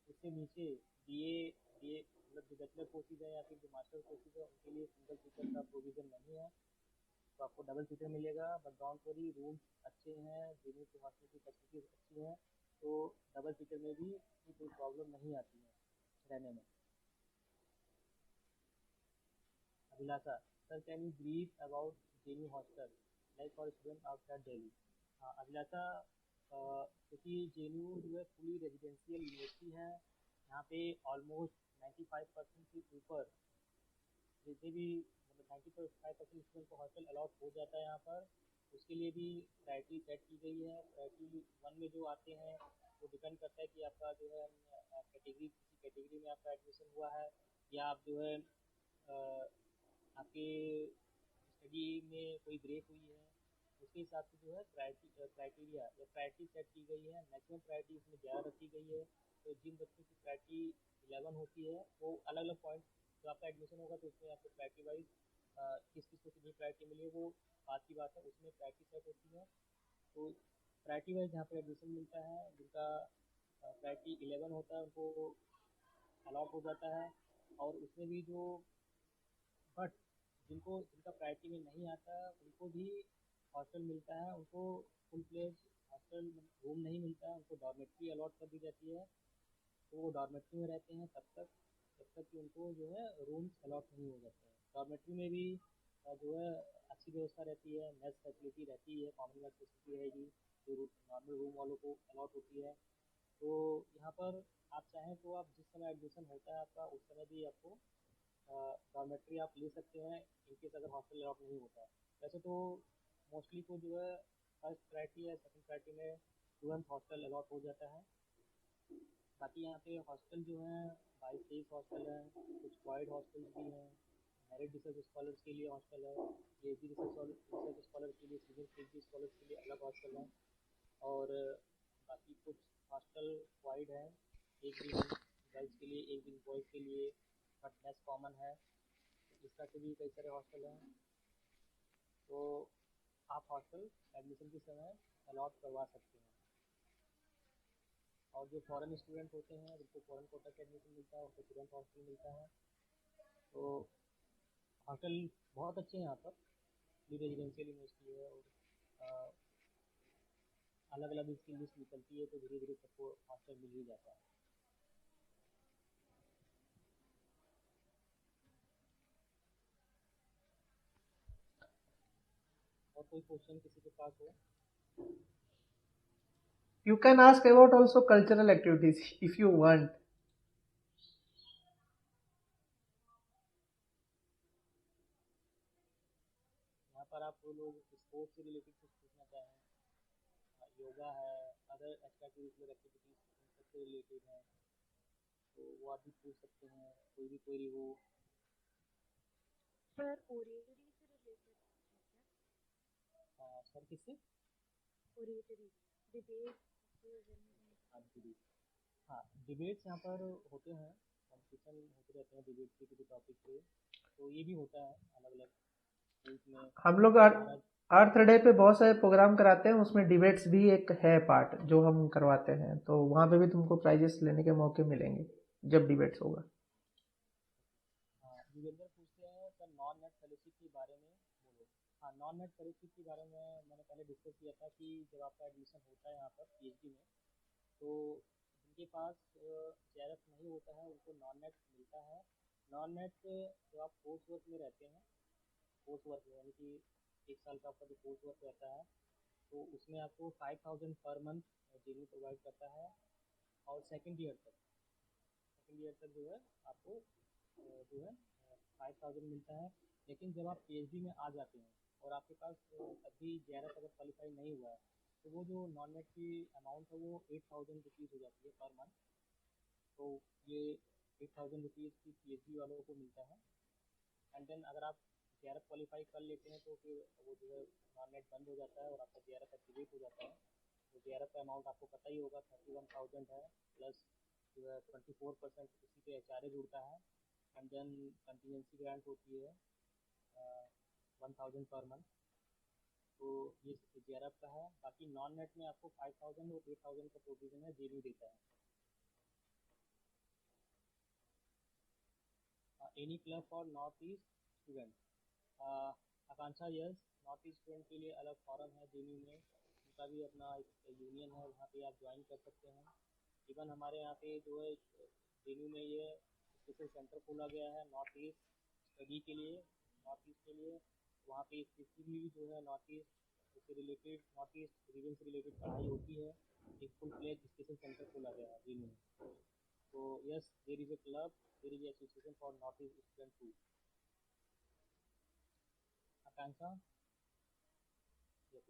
S7: उससे नीचे BA मतलब जो बैचलर कोर्सेज है या फिर जो मास्टर कोर्सेज है उनके लिए सिंगल सीटर का प्रोविज़न नहीं है, तो आपको डबल सीटर मिलेगा। बट डोंट वरी, रूम्स अच्छे हैं, जेनयू के हॉस्टल की फैसिलिटीज अच्छी हैं, तो डबल सीटर में भी कोई प्रॉब्लम नहीं आती है रहने में। Abhilasha, sir can you brief about JNU hostel like for student outside Delhi. Abhilasha, क्योंकि JNU जो है फुली रेजिडेंशियल यूनिवर्सिटी है, यहाँ पे ऑलमोस्ट 95% से ऊपर जितने भी मतलब 95% स्टूडेंट को हॉस्टल अलॉट हो जाता है यहाँ पर। उसके लिए भी प्रायोरिटी सेट की गई है। प्रायोरिटी 1 में जो आते हैं वो डिपेंड करता है कि आपका जो है कैटेगरी, किसी कैटेगरी में आपका एडमिशन हुआ है या आप जो है आपके स्टडी में कोई ब्रेक हुई है, उसके हिसाब से जो है क्राइटेरिया या प्रायोरिटी सेट की गई है। मैक्सिमम प्रायोरिटी इसमें 11 रखी गई है। तो जिन बच्चों की प्रायोरिटी 11 होती है वो अलग अलग पॉइंट, जो आपका एडमिशन होगा तो उसमें आपको प्रायोरिटी वाइज किस किस को कितनी प्रायोरिटी मिली है वो बात की बात है, उसमें प्रायोरिटी सेट होती है। तो प्रायोरिटी वाइज यहाँ पर एडमिशन मिलता है। जिनका प्रायोरिटी 11 होता है उनको अलॉट हो जाता है। और उसमें भी जो बट जिनका प्रायोरिटी में नहीं आता उनको भी हॉस्टल मिलता है। उनको फुल प्लेस हॉस्टल रूम नहीं मिलता है, उनको डॉर्मेट्री अलॉट कर दी जाती है। तो वो डॉर्मेट्री में रहते हैं जब तक कि उनको जो है रूम्स अलॉट नहीं हो जाते हैं। डॉर्मेट्री में भी जो है अच्छी व्यवस्था रहती है, मेस फैसिलिटी रहती है, कॉमन मेस फैसिलिटी रहेगी जो नॉर्मल रूम वालों को अलॉट होती है। तो यहाँ पर आप चाहें तो आप जिस समय एडमिशन होता है आपका उस समय भी आपको डॉर्मेट्री आप ले सकते हैं इनकेस अगर हॉस्टल अलॉट नहीं होता है। वैसे तो मोस्टली को जो है फर्स्ट प्रायोरिटी या सेकंड प्रायोरिटी में तुरंत हॉस्टल अलॉट हो जाता है। बाकी यहाँ पे हॉस्टल जो है 22-23 हॉस्टल हैं, कुछ क्वाइड हॉस्टल्स भी हैं, मेरिट रिसर्च स्कॉलर्स के लिए हॉस्टल है, PhD रिसर्च स्कॉलर के लिए, सीनियर PhD स्कॉलर्स के लिए अलग हॉस्टल है। और बाकी कुछ हॉस्टल क्वाइड है, एक दिन गर्ल्स के लिए एक दिन बॉयज़ के लिए, बट मैथ्स कॉमन है। इस तरह के भी कई सारे हॉस्टल हैं। तो आप हॉस्टल एडमिशन के समय अलॉट करवा सकते हैं। और जो फॉरेन स्टूडेंट होते हैं जिनको फॉरेन कोटा से एडमिशन मिलता है उनको तुरंत हॉस्टल मिलता है। तो हॉस्टल बहुत अच्छे हैं यहाँ पर, भी रेजिडेंशियल यूनिवर्सिटी है और अलग अलग इसकी लिस्ट निकलती है तो धीरे धीरे सबको हॉस्टल मिल ही जाता है। और कोई क्वेश्चन किसी के पास हो?
S4: You can ask about also cultural activities if you want.
S7: यहाँ पर आप लोग स्पोर्ट्स से रिलेटेड कुछ पूछना चाहें, योगा है, अदर एक्स्ट्रा करिकुलर एक्टिविटीज सबसे रिलेटेड है तो वो आप भी पूछ सकते हैं, कोई भी क्वेरी हो।
S6: सर ओरेटरी से रिलेटेड
S7: सर किससे?
S6: ओरेटरी डिबेट
S7: हाँ, डिबेट्स यहाँ पर होते हैं, कॉम्पिटिशन होते रहते हैं डिबेट के किसी टॉपिक पे, तो ये भी होता है अलग अलग उसमें।
S4: हम लोग अर्थ डे पे बहुत सारे प्रोग्राम कराते हैं, उसमें डिबेट्स भी एक है पार्ट जो हम करवाते हैं, तो वहाँ पे भी तुमको प्राइजेस लेने के मौके मिलेंगे जब डिबेट्स होगा।
S7: हाँ, युगेंद्र पूछते हैं सर नॉन नेट फेलोशिप के बारे में बोलो। हाँ, नॉन नेट फेलोशिप के बारे में मैंने पहले डिस्कस किया था कि जब आपका एडमिशन होता है यहाँ पर PhD में, तो जिनके पास JRF नहीं होता है उनको नॉन नेट मिलता है। नॉन नेट जब आप कोर्स वर्क में रहते हैं, कोर्स वर्क में यानी कि 1 साल का आपका जो कोर्स वर्क रहता है तो उसमें आपको 5000 पर मंथ JNU प्रोवाइड करता है। और सेकेंड ईयर तक जो है आपको जो है 5000 मिलता है। लेकिन जब आप PhD में आ जाते हैं और आपके पास अभी JRF अगर क्वालिफाई नहीं हुआ है तो वो जो नॉन नेट की अमाउंट है वो 8000 रुपीज़ हो जाती है पर मंथ। तो ये 8000 रुपीज़ की PhD वालों को मिलता है। एंड देन अगर आप JRF क्वालिफाई कर लेते हैं तो फिर वो जो है नॉन नेट बंद हो जाता है और आपका JRF एक्टिवेट हो जाता है। तो JRF का अमाउंट आपको पता ही होगा 31,000 है, प्लस जो है 24% उसी पे HRA जुड़ता है। एंड देन कंटिजेंसी ग्रांट होती है 1000 पर मंथ। तो ये JRF का है। बाकी नॉन नेट में आपको 5000 और 8000 का प्रोविजन है, JNU देता है। Any club for north east student, Akanksha yes, north east student के लिए अलग फॉरम है JNU में, उनका भी अपना एक यूनियन है, वहाँ पे आप ज्वाइन कर सकते हैं। इवन हमारे यहाँ पे जो है JNU में ये स्पेशल सेंटर खोला गया है नॉर्थ ईस्ट स्टडी के लिए, नॉर्थ ईस्ट के लिए। वहाँ पे स्पेसिफिकली जो है नॉर्थ ईस्ट उससे रिलेटेड नॉर्थ ईस्ट रीजन से रिलेटेड पढ़ाई होती है। एक फुल फ्लेज डिस्कशन सेंटर खोला गया है जेएनयू में। तो yes, there is a club, there is association for north east student too. Akanksha, yes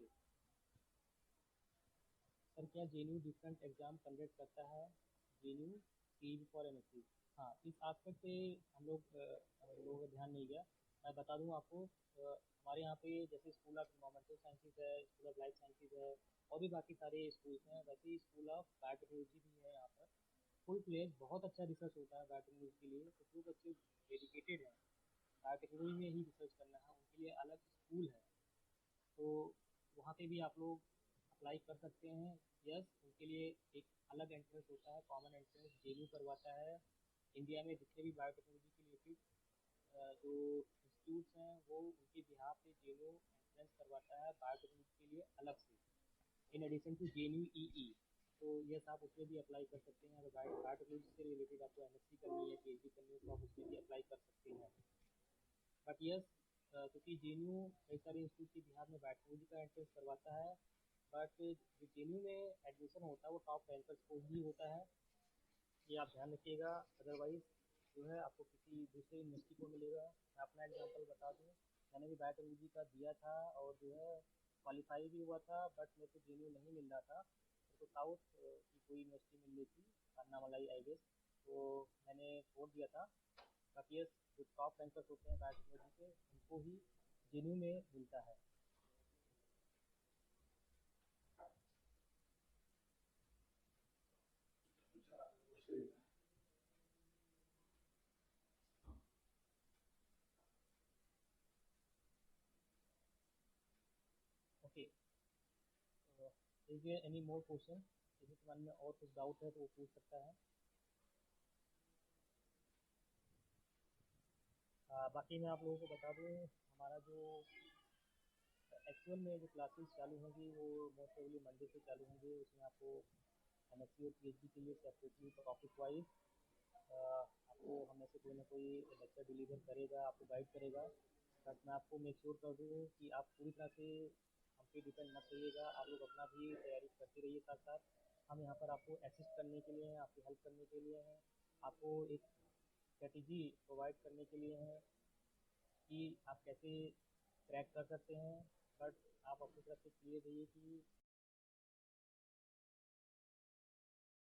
S7: sir, क्या जेएनयू डिफरेंट एग्जाम कंडक्ट करता है? JNU CET for MSc. हाँ, इस आस्पेक्ट पे हम लोगों का ध्यान नहीं गया। मैं बता दूं आपको, हमारे यहाँ पे जैसे स्कूल ऑफ इन्वायरमेंटल साइंसेज है, स्कूल ऑफ लाइफ साइंसेज है, और भी बाकी सारे स्कूल्स हैं, वैसे ही स्कूल ऑफ बायोटेक्नोलॉजी भी है यहाँ पर। फुल फ्लेज बहुत अच्छा रिसर्च होता है बायोटेक्नोलॉजी के लिए। तो जो बच्चे डेडिकेटेड हैं बायोटेक्नोलॉजी में ही रिसर्च करना है, उनके लिए अलग स्कूल है। तो वहाँ पे भी आप लोग अप्लाई कर सकते हैं। यस, उनके लिए एक अलग एंट्रेंस होता है, कॉमन एंट्रेंस जेएनयू करवाता है। इंडिया में जितने भी बायोटेक्नोलॉजी के रिलेटेड जो इंस्टीट्यूट्स हैं, वो उनके बिहाफ पे जेएनयू एंट्रेंस करवाता है बायोटेक्नोलॉजी के लिए अलग से, in addition to JNU EE. तो यस, आप उसमें भी अप्लाई कर सकते हैं। अगर बायोटेक्नोलॉजी से रिलेटेड आपको एमएससी करनी है, पीएचडी करनी है, तो आप उसमें भी अप्लाई कर सकते हैं। बट यस, क्योंकि जेएनयू कई सारे इंस्टीट्यूट के बिहार में बायोटेक्नोलॉजी का एंट्रेंस करवाता है, बट जो जेएनयू में एडमिशन होता है वो टॉप रैंकर्स को ही होता है, ये आप ध्यान रखिएगा। अदरवाइज जो है आपको किसी दूसरे यूनिवर्सिटी को मिलेगा। मैं अपना एग्जांपल बता दूं, मैंने भी बायोटेक्नोलॉजी का दिया था और जो है क्वालिफाई भी हुआ था, बट मेरे को जेएनयू नहीं मिल रहा था। मेरे को साउथ की कोई यूनिवर्सिटी मिल रही थी, अन्नामलाई आई गेस, तो मैंने छोड़ दिया था। बाकी यस, जो टॉप रैंकर्स होते हैं बायोटेक्नोलॉजी के, उनको ही जेएनयू में मिलता है। Okay, is there any more question? किसी के मन में और कुछ डाउट है तो वो पूछ सकता है। बाकी मैं आप लोगों को बता दूं, हमारा जो एक्चुअल में जो क्लासेस चालू होंगी वो मोस्ट प्रोबेबली मंडे से चालू होंगे। उसमें आपको एमएससी और पीएचडी के लिए सेपरेटली टॉपिक वाइज आपको हमें से कोई ना कोई लेक्चर डिलीवर करेगा, आपको गाइड करेगा। बट मैं आपको मेक श्योर कर दूँ कि आप पूरी तरह से हम पे डिपेंड मत रहिएगा, आप लोग अपना भी तैयारी करते रहिए साथ साथ। हम यहाँ पर आपको असिस्ट करने के लिए हैं, आपकी हेल्प करने के लिए हैं, आपको एक स्ट्रेटजी प्रोवाइड करने के लिए हैं कि आप कैसे क्रैक कर सकते हैं। बट आप अपनी तरफ से क्लियर रहिए कि